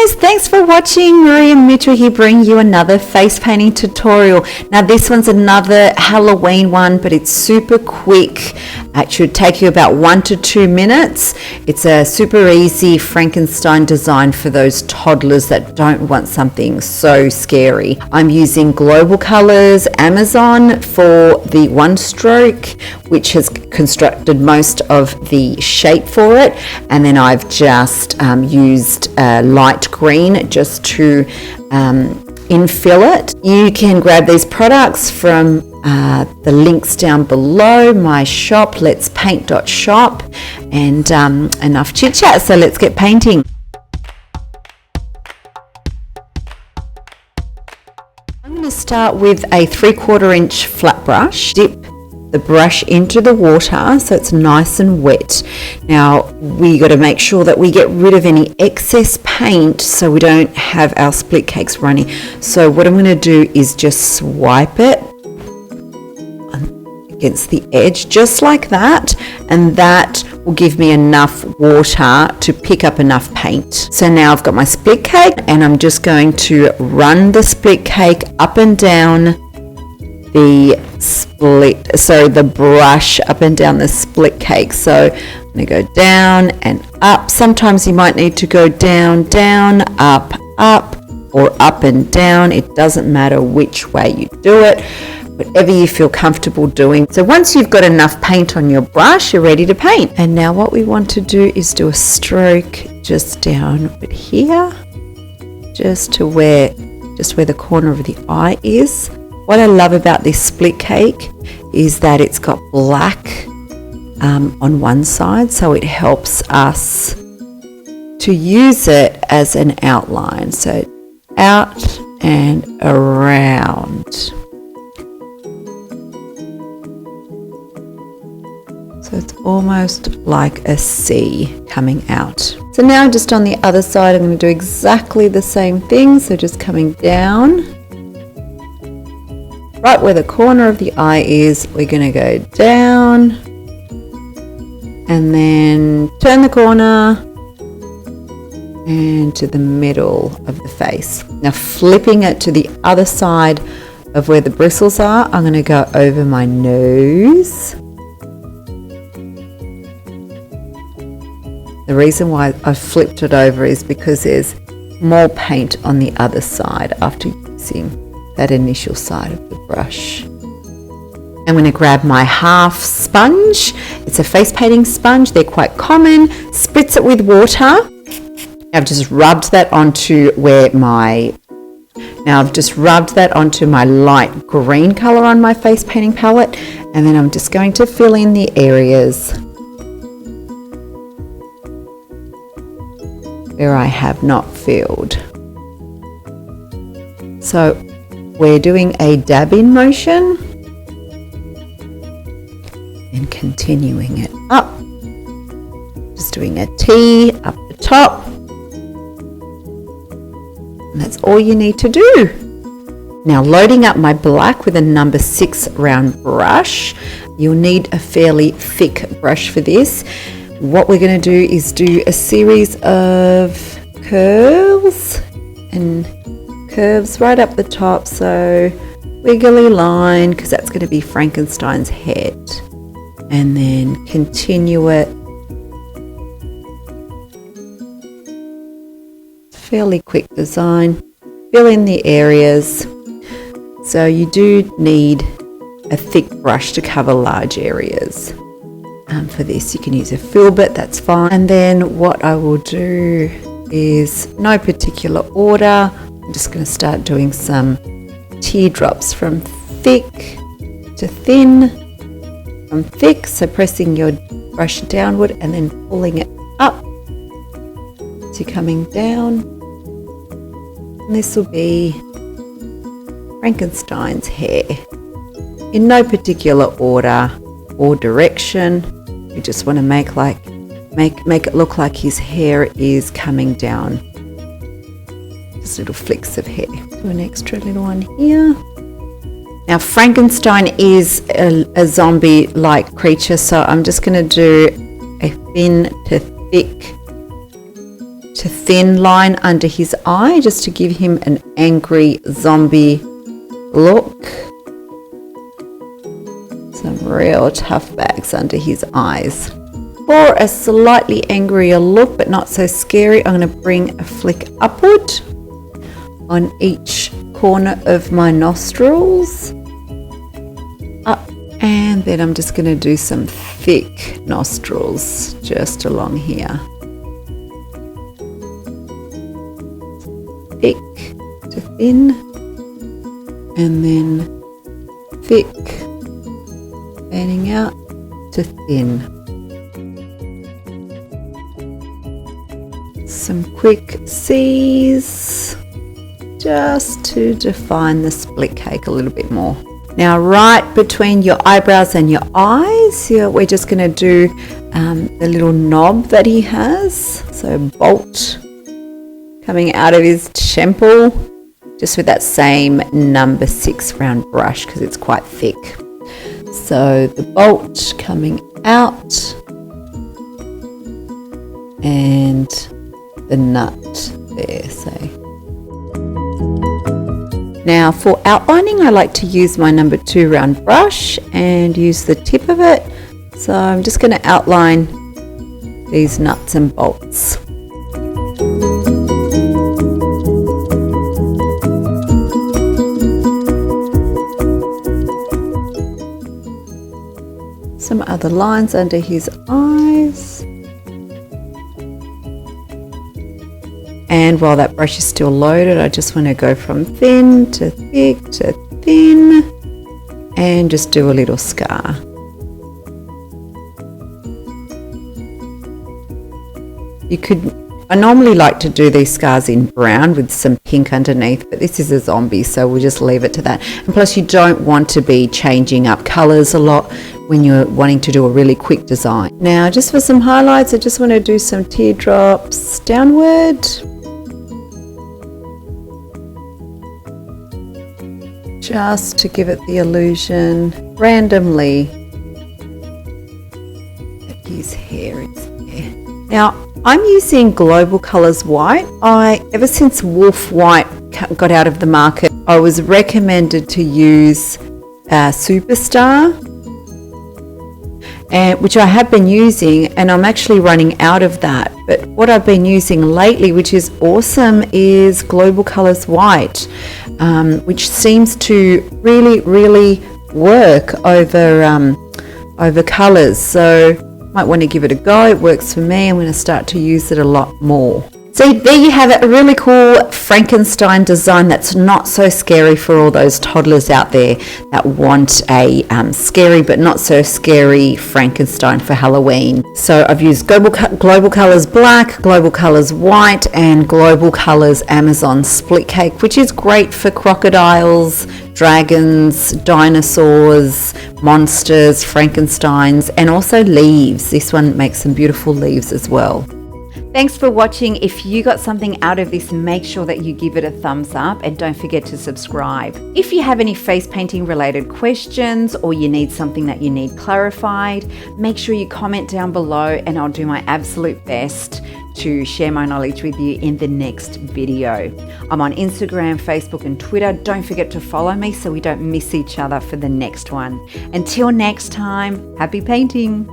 guys, thanks for watching. Maria Mitchell here, bringing you another face painting tutorial. Now this one's another Halloween one, but it's super quick. It should take you about 1 to 2 minutes. It's a super easy Frankenstein design for those toddlers that don't want something so scary. I'm using Global Colors Amazon for the one stroke, which has constructed most of the shape for it, and then I've just used light green just to infill it. You can grab these products from the links down below, my shop, letspaint.shop, and enough chit chat, so let's get painting. I'm going to start with a 3/4 inch flat brush. Dip the brush into the water so it's nice and wet. Now we got to make sure that we get rid of any excess paint so we don't have our split cakes running. So what I'm going to do is just swipe it against the edge just like that, and that will give me enough water to pick up enough paint. So now I've got my split cake, and I'm just going to run the split cake up and down the brush up and down the split cake. So I'm going to go down and up. Sometimes you might need to go down, down, up, or up and down. It doesn't matter which way you do it, whatever you feel comfortable doing. So once you've got enough paint on your brush, you're ready to paint. And now what we want to do is do a stroke just down here, just where the corner of the eye is. What I love about this split cake is that it's got black on one side, so it helps us to use it as an outline. So out and around. So it's almost like a C coming out. So now just on the other side, I'm going to do exactly the same thing. So just coming down. Right where the corner of the eye is, we're going to go down and then turn the corner and to the middle of the face. Now flipping it to the other side of where the bristles are, I'm going to go over my nose. The reason why I flipped it over is because there's more paint on the other side after using that initial side of the brush. I'm going to grab my half sponge. It's a face painting sponge. They're quite common. Spritz it with water. I've just rubbed that onto my light green color on my face painting palette, and then I'm just going to fill in the areas where I have not filled. So we're doing a dab-in motion and continuing it up. Just doing a T up the top. And that's all you need to do. Now loading up my black with a number 6 round brush. You'll need a fairly thick brush for this. What we're going to do is do a series of curls and curves right up the top, so wiggly line, because that's going to be Frankenstein's head, and then continue it. Fairly quick design. Fill in the areas. So you do need a thick brush to cover large areas. For this you can use a filbert, that's fine. And then what I will do is, no particular order, I'm just going to start doing some teardrops from thick to thin, from thick, so pressing your brush downward and then pulling it up to coming down. And this will be Frankenstein's hair in no particular order or direction. We just want to make it look like his hair is coming down. Just little flicks of hair. Do an extra little one here. Now Frankenstein is a zombie-like creature, so I'm just going to do a thin to thick to thin line under his eye, just to give him an angry zombie look. Some real tough bags under his eyes. For a slightly angrier look, but not so scary, I'm going to bring a flick upward on each corner of my nostrils. Up, and then I'm just going to do some thick nostrils just along here. Thick to thin, and then thick, fanning out to thin. Some quick C's just to define the split cake a little bit more. Now, right between your eyebrows and your eyes, we're just going to do the little knob that he has. So bolt coming out of his temple, just with that same number 6 round brush because it's quite thick. So the bolt coming out and the nut there, say. Now for outlining, I like to use my number 2 round brush and use the tip of it. So I'm just going to outline these nuts and bolts. Some other lines under his eyes. And while that brush is still loaded, I just want to go from thin to thick to thin and just do a little scar. I normally like to do these scars in brown with some pink underneath, but this is a zombie, so we'll just leave it to that. And plus you don't want to be changing up colours a lot when you're wanting to do a really quick design. Now just for some highlights, I just want to do some teardrops downward. Just to give it the illusion randomly that his hair is there. Now I'm using Global Colours White. Ever since Wolf White got out of the market, I was recommended to use Superstar, which I have been using, and I'm actually running out of that. But what I've been using lately, which is awesome, is Global Colours White, which seems to really work over colours. So might want to give it a go. It works for me. I'm going to start to use it a lot more. So there you have it, a really cool Frankenstein design that's not so scary for all those toddlers out there that want a scary but not so scary Frankenstein for Halloween. So I've used Global Colours Black, Global Colours White, and Global Colours Amazon Split Cake, which is great for crocodiles, dragons, dinosaurs, monsters, Frankensteins, and also leaves. This one makes some beautiful leaves as well. Thanks for watching. If you got something out of this, make sure that you give it a thumbs up and don't forget to subscribe. If you have any face painting related questions or you need something that you need clarified, make sure you comment down below and I'll do my absolute best to share my knowledge with you in the next video. I'm on Instagram, Facebook and Twitter. Don't forget to follow me so we don't miss each other for the next one. Until next time, happy painting.